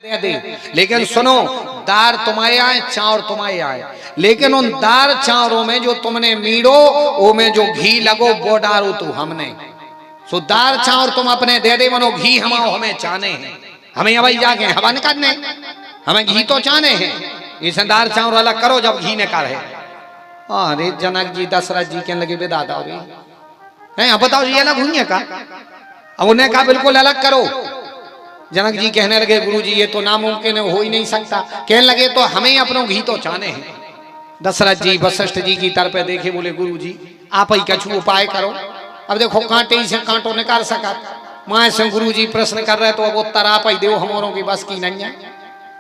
दे दे, लेकिन सुनो, दार तुम्हारे आए, चाउर तुम्हारे आए, लेकिन उन दार चाउरों में जो तुमने मीड़ो, वो में जो घी लगो वो डारो तू हमने। सो दार चाउर तुम अपने दे दे, मनो घी हमाओ हमें चाहने हैं, हमें अवई जाके हवन करने, हमें घी तो चाहने हैं, इसे दार चाउर अलग करो जब घी ने करे। अरे जनक जी दशरथ जी के लगे बेदादा है, बताओ ये अलग हुई है का? अब उन्हें कहा बिल्कुल अलग करो। जनक जी कहने लगे गुरु जी ये तो नामुमकिन है, हो ही नहीं सकता। कहने लगे तो हमें अपनों घी तो चाहने हैं। दशरथ जी वशिष्ठ जी की तरफ देखे, बोले गुरु जी आप ही कछु उपाय करो। अब देखो कांटे से कांटो निकाल सका, माए से गुरु जी प्रश्न कर रहे तो अब उत्तर आप ही दो, हमारों की बस की नहीं है।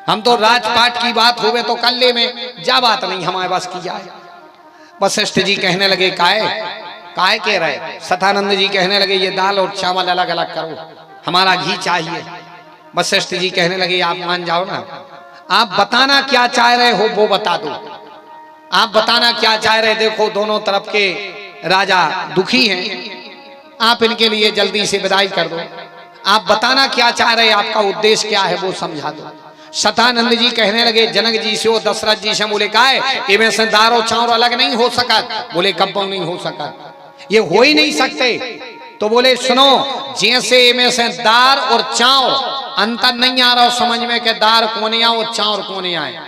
हम तो राजपाट की बात होवे तो कल्ले में जा बात नहीं हमारे बस की जाए। वशिष्ठ जी कहने लगे काय कह रहे? सतानंद जी कहने लगे ये दाल और चावल अलग अलग करो, हमारा घी चाहिए। वशिष्ठ जी कहने लगे आप मान जाओ ना, आप बताना क्या चाह रहे हो वो बता दो, आप बताना क्या चाह रहे। देखो दोनों तरफ के राजा दुखी हैं, आप इनके लिए जल्दी से विदाई कर दो। आप बताना क्या चाह रहे, आपका उद्देश्य क्या है वो समझा दो। सतानंद जी कहने लगे जनक जी से, दशरथ जी से, बोले काय इनमें से दार और चाउर अलग नहीं हो सका? बोले कब नहीं हो सका, ये हो ही नहीं सकते। तो बोले सुनो, जैसे इनमें से दार और चाउर अंतर नहीं आ रहा समझ में कि दार कोने आए और चाउर कोने आए,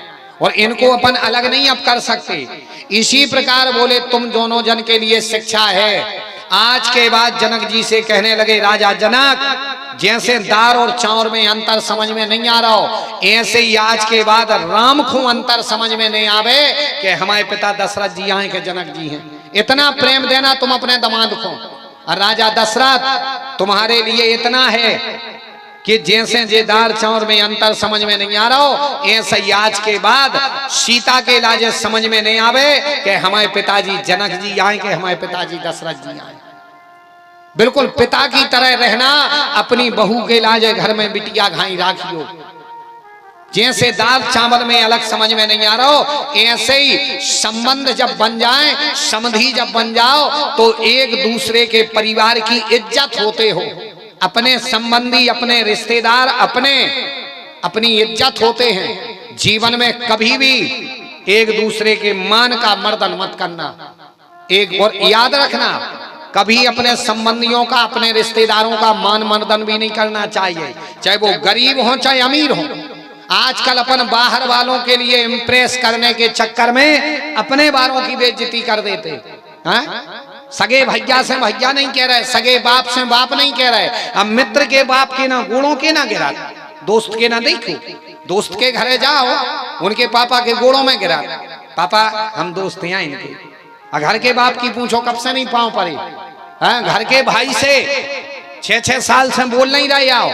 और इनको अपन अलग नहीं अब कर सकते, इसी प्रकार बोले तुम दोनों जन के लिए शिक्षा है। आज के बाद जनक जी से कहने लगे राजा जनक, जैसे दार और चाउर में अंतर समझ में नहीं आ रहा हो, ऐसे ही आज के बाद राम को अंतर समझ में नहीं आवे कि हमारे पिता दशरथ जी आए के जनक जी हैं। इतना प्रेम देना तुम अपने दामाद को। और राजा दशरथ तुम्हारे लिए इतना है कि जैसे जे दार चाउर में अंतर समझ में नहीं आ रहा हो, ऐसे ही आज के बाद सीता के लाजे समझ में नहीं आवे कि हमारे पिताजी जनक जी आए के हमारे पिताजी दशरथ जी आए। बिल्कुल पिता की तरह रहना, अपनी बहू के लाजे घर में बिटिया घाई राखियो। जैसे दाल चावल में अलग समझ में नहीं आ रहा हो, ऐसे ही संबंध जब बन जाए, समधी जब बन जाओ, तो एक दूसरे के परिवार की इज्जत होते हो। अपने संबंधी, अपने रिश्तेदार अपनी इज्जत होते हैं। जीवन में कभी भी एक दूसरे के मान का मर्दन मत करना। एक और याद रखना, कभी अपने संबंधियों का, अपने रिश्तेदारों का मान मर्दन भी नहीं करना चाहिए, चाहे वो गरीब हो चाहे अमीर हो। आजकल अपन बाहर वालों के लिए इम्प्रेस करने के चक्कर में अपने बालों की बेइज्जती कर देते हैं। सगे भैया से भैया नहीं कह रहे, सगे बाप से बाप नहीं कह रहे। अब मित्र के बाप के ना गुणों के ना गिरा, दोस्त के ना देखो। दोस्त के घरे जाओ, उनके पापा के गोड़ों में गिरा, पापा हम दोस्त हैं इनके। घर के बाप की पूछो कब से नहीं पाँव पड़े। घर के भाई से 6-6 साल से बोल नहीं रहे आओ,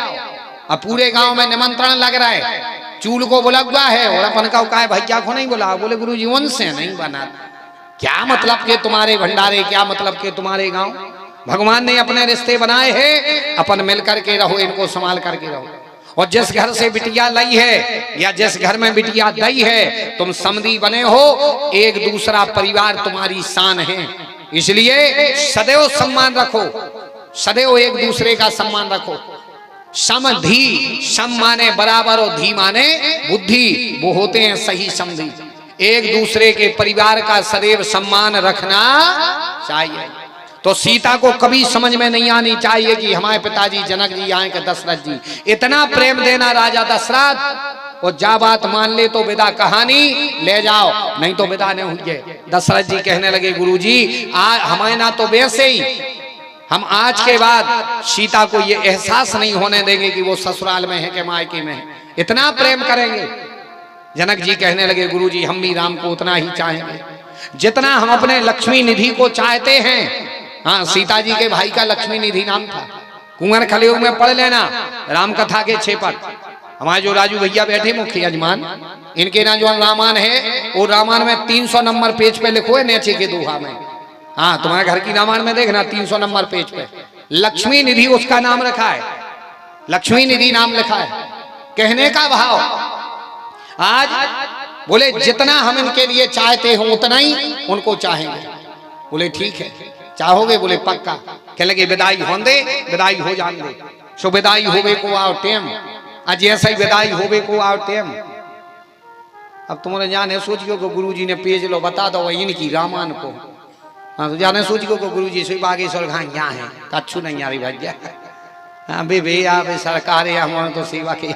अब पूरे गांव में निमंत्रण लग रहा है, चूल को बुला हुआ है, और अपन का भैया को नहीं बुला। बोले गुरु जी उनसे नहीं बना। क्या मतलब के तुम्हारे भंडारे, क्या मतलब के तुम्हारे गांव? भगवान ने अपने रिश्ते बनाए हैं, अपन मिल करके रहो, इनको संभाल करके रहो। और जिस घर से बिटिया लाई है या जिस घर में बिटिया दई है, तुम समधी बने हो, एक दूसरा परिवार तुम्हारी शान है। इसलिए सदैव सम्मान रखो, सदैव एक दूसरे का सम्मान रखो। समधी, सम माने बराबर और धी माने बुद्धि, वो होते हैं सही समधी। एक दूसरे के परिवार का सदैव सम्मान रखना चाहिए। तो सीता को कभी समझ में नहीं आनी चाहिए कि हमारे पिताजी जनक जी आए के दशरथ जी। इतना प्रेम देना राजा दशरथ, और जा बात मान ले तो विदा कहानी ले जाओ, नहीं तो विदा नहीं हुई है। दशरथ जी कहने लगे गुरु जी हमारे ना तो वैसे ही, हम आज के बाद सीता को ये एहसास नहीं होने देंगे कि वो ससुराल में है कि मायके में है, इतना प्रेम करेंगे। जनक जी कहने लगे गुरु जी हम भी राम को उतना ही चाहेंगे जितना हम अपने लक्ष्मी निधि को चाहते हैं। हाँ, सीता जी के भाई का लक्ष्मी निधि नाम था। कुंवर खलियोग में पढ़ लेना राम कथा के 6 पद। हमारे जो राजू भैया बैठे मुख्य यजमान, इनके ना जो रामायण है, वो रामायण में 300 नंबर पेज पे लिखो है नीचे के दोहा में। हाँ, तुम्हारे घर की रामायण में देखना 300 नंबर पेज पे लक्ष्मी निधि उसका नाम रखा है, लक्ष्मी निधि नाम लिखा है। कहने का भाव, आज बोले जितना हम इनके लिए चाहते हो उतना ही उनको चाहेंगे। बोले ठीक है, चाहोगे? बोले पक्का। कह लगे विदाई हों दे, विदाई हो जान दे। सो विदाई होवे को आओ टेम। आज ऐसा ही विदाई होवे को आते हम। अब तुम्हारे जाने सोचियो को गुरुजी ने पेज लो बता दो इनकी रामायण को। हाँ तो जाने सोचियो को गुरुजी से बागेश्वर घाट यहाँ है कच्छू नहीं यारी भैया। हाँ बे भैया बे सरकार है हमारे तो सेवा के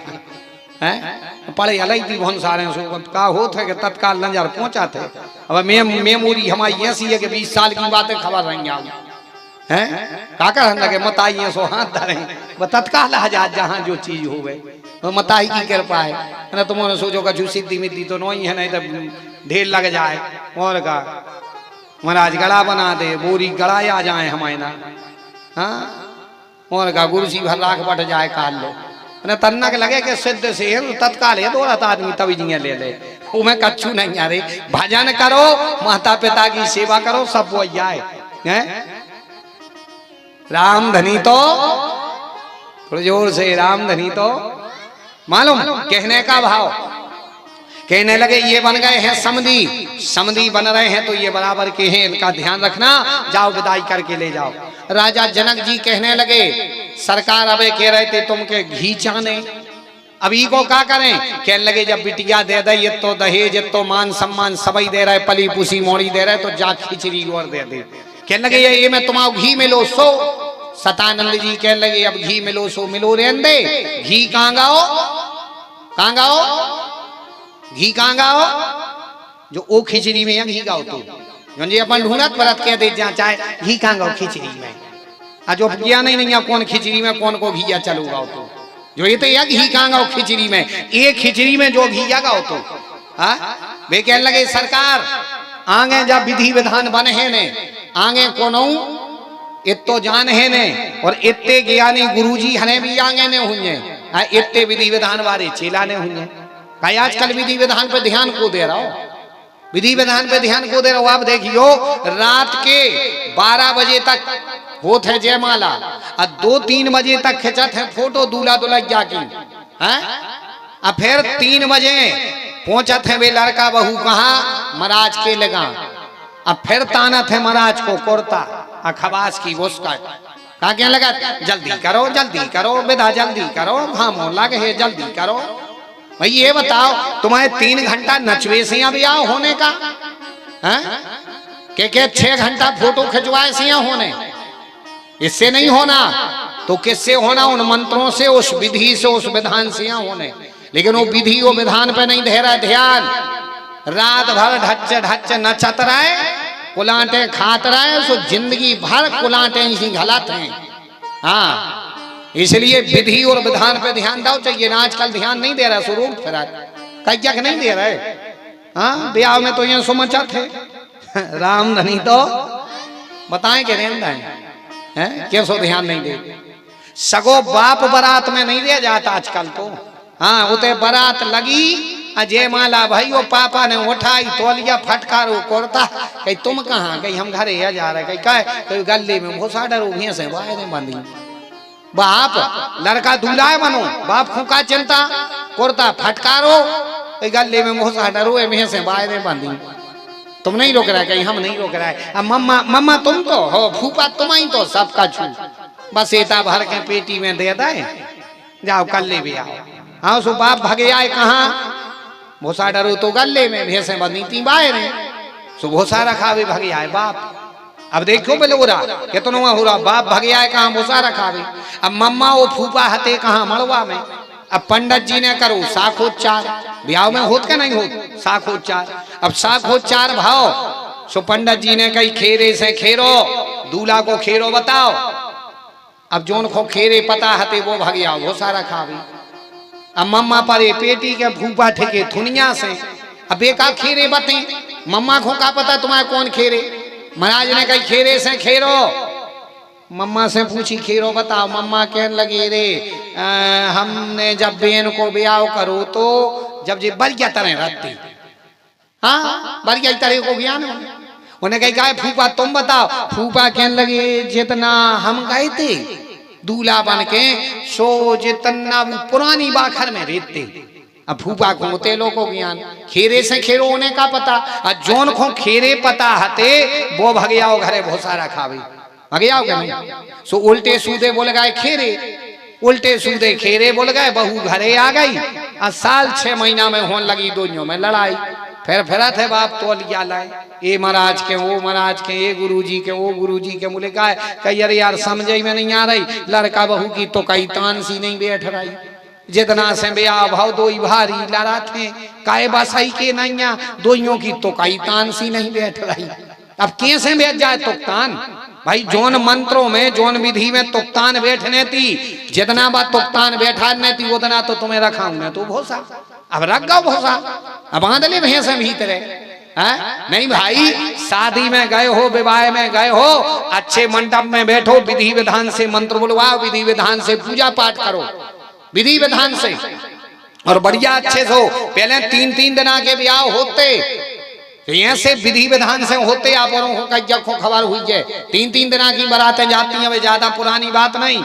हैं पढ़े अलग भी बहुत सारे का होते कि तत्काल नजर पहुंचा थे। अब मेमोरी हमारी ऐसी है कि 20 साल की बातें खबर रहेंगे हैं काकर हम लगे मताइए सो हाथ धरे वो तत्काल आजाद जहाँ जो चीज हो गई वो मताई की कृपा है ना। तुमने सोचो का सिद्धि मिद्धि तो नहीं है नहीं तो ढेर लग जाए और का महाराज गड़ा बना दे बोरी गड़ा आ जाए हमारे ना। हाँ और का गुरु जी भर लाख बढ़ जाए काल लो ना तन्ना के लगे कि सिद्ध से तत्काल है दो आदमी तभी जिया ले ले वो मैं कच्छू नहीं आ रही। भजन करो माता पिता की सेवा करो सब वो आए हैं। राम धनी तो थोड़ी जोर से राम धनी तो मालूम कहने का भाव कहने लगे ये बन गए हैं समधी समधी बन रहे हैं तो ये बराबर के हैं इनका ध्यान रखना जाओ विदाई करके ले जाओ। राजा जनक जी कहने लगे सरकार अबे कह रहे थे तुमके घी चाने अभी को क्या करें। कहने लगे जब बिटिया दे दे ये तो दहेज ये तो मान सम्मान सबई दे रहे पली पुसी मोड़ी दे रहे तो जा खिचड़ी और दे दे। कहने लगे ये मैं तुम्हारा घी मिलो सो। सतानंद जी कहने लगे अब घी मिलो सो मिलो रहने दे घी कहाँ गाओ घी कहाँ गाओ जो ओ खिचड़ी में या घी गाओ तो जी अपन ढूंढत परत कह दे जहाँ चाहे घी कहाँ गाओ खिचड़ी में जो ज्ञान नहीं नहीं कौन खिचड़ी में कौन को घिया चलो गाओ तो जो ये तो या घी कहाँ गाओ खिचड़ी में एक खिचड़ी में जो घिया गाओ तो वे कहने लगे सरकार आगे जब विधि विधान बने हैं ने आगे कोनो इतो जान है ने और इतने ज्ञानी गुरुजी हने भी आगे ने हुए इतने विधि विधान वाले चेला ने हुए। भाई आजकल विधि विधान पे ध्यान को दे रहा हो विधि विधान पे ध्यान को दे रहा हो। आप देखियो रात के 12 बजे तक होते है जयमाला और 2-3 बजे तक खिंचत है फोटो दूल्हा दुल्हनिया की हैं और फिर 3 बजे पहुंचत है वे लड़का बहू कहाँ महाराज के लगा अब फिर तानत है महाराज को कुर्ता खबास की वोस्का कहा क्या लगा जल्दी करो बेटा जल्दी करो घामो लगे जल्दी करो। भाई ये बताओ तुम्हारे 3 घंटा नचवे से ब्याह होने का है के 6 घंटा फोटो खिंचवाए से होने इससे नहीं होना तो किससे होना उन मंत्रों से उस विधि से उस विधान से होने। लेकिन वो विधि वो विधान पे नहीं दे रहा ध्यान रात भर ढच नचत रहे कुलाटे खात रहे सो जिंदगी भर कुलाटे इसी गलत हैं। हाँ इसलिए विधि और विधान पे ध्यान दो चाहिए ना आजकल ध्यान नहीं दे रहा स्वरूप फिर कैक नहीं दे रहे। हाँ ब्याह में तो ये सुमचा थे राम धनी तो बताएं कि रेंदा है कैसो ध्यान नहीं दे सगो बाप बारात में नहीं दिया जाता आजकल तो। हाँ उते बारात लगी जयमाला भाई वो पापा ने उठाई तोलिया फटकारो कोरता कहीं तुम कहाँ कहीं हम घरे जा रहे कहीं गले में भूसा डरो भैंस बांधी बाप लड़का दूल्हा है मनो बाप फूका चिंता कोरता फटकारो गले में भूसा डरो भैंस बाहर बांधी। तुम नहीं रोक रहा है कहीं हम नहीं रोक रहा है। अब मम्मा तुम तो हो फूफा तुम ही तो सबका छू बस एता भर के पेटी में दे दे जाओ कल ले भी आओ। हाँ सो बाप भगे आए कहाँ भूसा डरो तो गले में भैंसे बंधी थी बाहर सो भूसा रखा भी भगे आए बाप। अब देखो बोले हो रहा कितना हो रहा बाप भगे आए कहाँ भूसा रखा भी। अब मम्मा वो फूफा हते कहाँ मड़वा में। अब पंडित जी ने करो साखोच्चार ब्याह में होत का नहीं होत साखोच्चार। अब साखोच्चार भाव सो पंडित जी ने कही खेरे से खेरो दूल्हा को खेरो बताओ। अब जोन को खेरे पता हते वो भगे आओ भूसा रखा भी। अब मम्मा पर पेटी के फूफा ठेके थुनिया से अब बेका खेरे बते मम्मा को का पता तुम्हारे कौन खेरे। महाराज ने कही खेरे से खेरो मम्मा से पूछी खेरो बताओ। मम्मा कहने लगे रे हमने जब बहन को ब्याह करो तो जब जे बलिया तरह रखती हाँ बलिया तरह को ज्ञान उन्हें कही कहा फूफा तुम बताओ। फूफा कहने लगे जितना हम गए थे दूल्हा बन के सो जितना पुरानी बाखर में रहते। अब फूफा को होते लोगों को ज्ञान खेरे से खेरो होने का पता और जोन को खेरे पता हते वो भगयाओ घरे भोसा रखा भी भगयाओ क्या नहीं सो उल्टे सूदे बोले गए खेरे उल्टे सीधे खेरे बोल गए, बहू घरे आ गई। और साल 6 महीना में होने लगी दोनों में लड़ाई। फिर थे बाप तो लिया लाए, ये महाराज के वो महाराज के, ये गुरुजी के वो गुरुजी के। बोले का कही अरे यार समझ में नहीं आ रही, लड़का बहू की तो कई तान सी नहीं बैठ रही, जितना से ब्याह भाव दो भारी लड़ा थे, काय बसाई के नैया दोइयों की तो कई तान सी नहीं बैठ रही। अब कैसे बैठ जाए तुक्तान भाई? जोन मंत्रों में जोन विधि में तुक्तान बैठने थी, जितना बात तुक्तान बैठाने थी उतना तो तुम्हें रखाऊंगा तो भोसा। अब रख गो भोसा, अब बांधले भैंस भीतरे है नहीं भाई। शादी में गए हो, विवाह में गए हो, अच्छे मंडप में बैठो, विधि विधान से मंत्र बुलवाओ, विधि विधान से पूजा पाठ करो, विधि विधान से, और बढ़िया अच्छे से हो। पहले 3-3 दिन के ब्याह होते तो ऐसे विधि विधान से होते, आप औरों को कज्जा को खबर हुई है। 3-3 दिन की बारातें जाती हैं, वे ज्यादा पुरानी बात नहीं,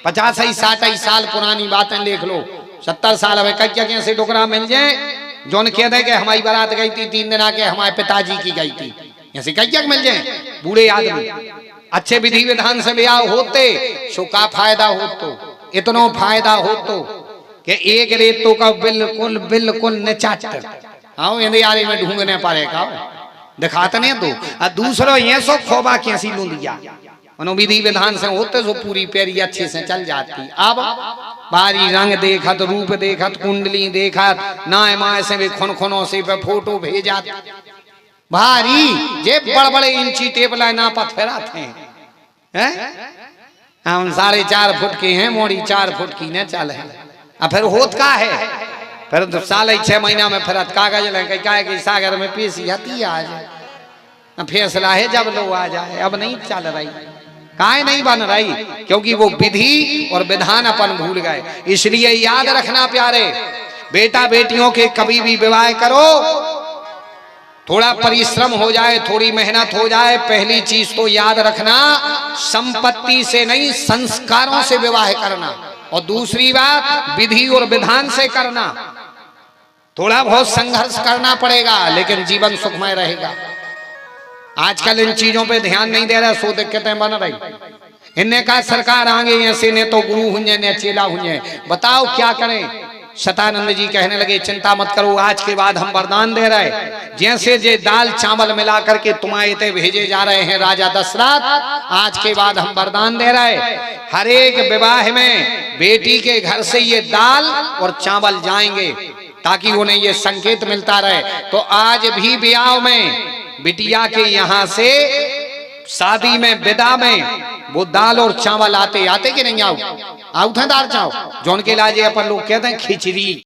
50-60 साल पुरानी बातें लिख लो, 70 साल अब कज्जा कैसे टुकड़ा मिल जाए जोन कह दे कि हमारी बारात गई थी 3 दिन के हमारे पिताजी की गई थी, ऐसे कज्जा मिल जाए बूढ़े आदमी। अच्छे विधि विधान से ब्याह होते सो का फायदा हो, तो इतना फायदा हो तो कि एक रेतों का बिल्कुल बिल्कुल निचाट आओ इंदियारी में ढूंढने पड़ेगा, दिखाते नहीं तो। और दूसरा ये सो खोबा कैसी लूंदिया मनो विधि विधान से होते सो पूरी पेरी अच्छे से चल जाती। अब बारी रंग देखत, रूप देखत, कुंडली देखत, नाय माय से भी खुनखुनों से पे फोटो भेजा भारी, जे बड़ बड़े इंची टेप ना पत्थरा थे हैं? हम 4.5 फुट के हैं, मोड़ी 4 फुट की न चल है। अब फिर होत का है, फिर तो साल 6 महीना में फिर कागज लगे कि सागर में पेशी आती आ जाए, फैसला है जब लोग आ जाए। अब नहीं चल रही, काय नहीं बन रही, क्योंकि वो विधि और विधान अपन भूल गए। इसलिए याद रखना प्यारे, बेटा बेटियों के कभी भी विवाह करो, थोड़ा परिश्रम हो जाए, थोड़ी मेहनत हो जाए। पहली चीज तो याद रखना, संपत्ति से नहीं संस्कारों से विवाह करना, और दूसरी बात विधि और विधान से करना। थोड़ा बहुत संघर्ष करना पड़ेगा, लेकिन जीवन सुखमय रहेगा। आजकल इन चीजों पे ध्यान नहीं दे रहा, सो दिक्कतें बन रही। इनने कहा सरकार आगे ऐसे ने तो गुरु हुए ने चेला हुए, बताओ क्या करें? शतानंद जी कहने लगे चिंता मत करो, आज के बाद हम वरदान दे रहे, जैसे जे दाल चावल मिला करके तुम्हारे भेजे जा रहे हैं राजा दशरथ, आज के बाद हम वरदान दे रहे, हर एक विवाह में बेटी के घर से ये दाल और चावल जाएंगे, ताकि उन्हें ये संकेत मिलता रहे। तो आज भी ब्याह में बिटिया के यहाँ से शादी में विदा में वो दाल और चावल आते कि नहीं? आओ थे दाल चावल, जोन के लाजे अपन लोग कहते हैं खिचड़ी।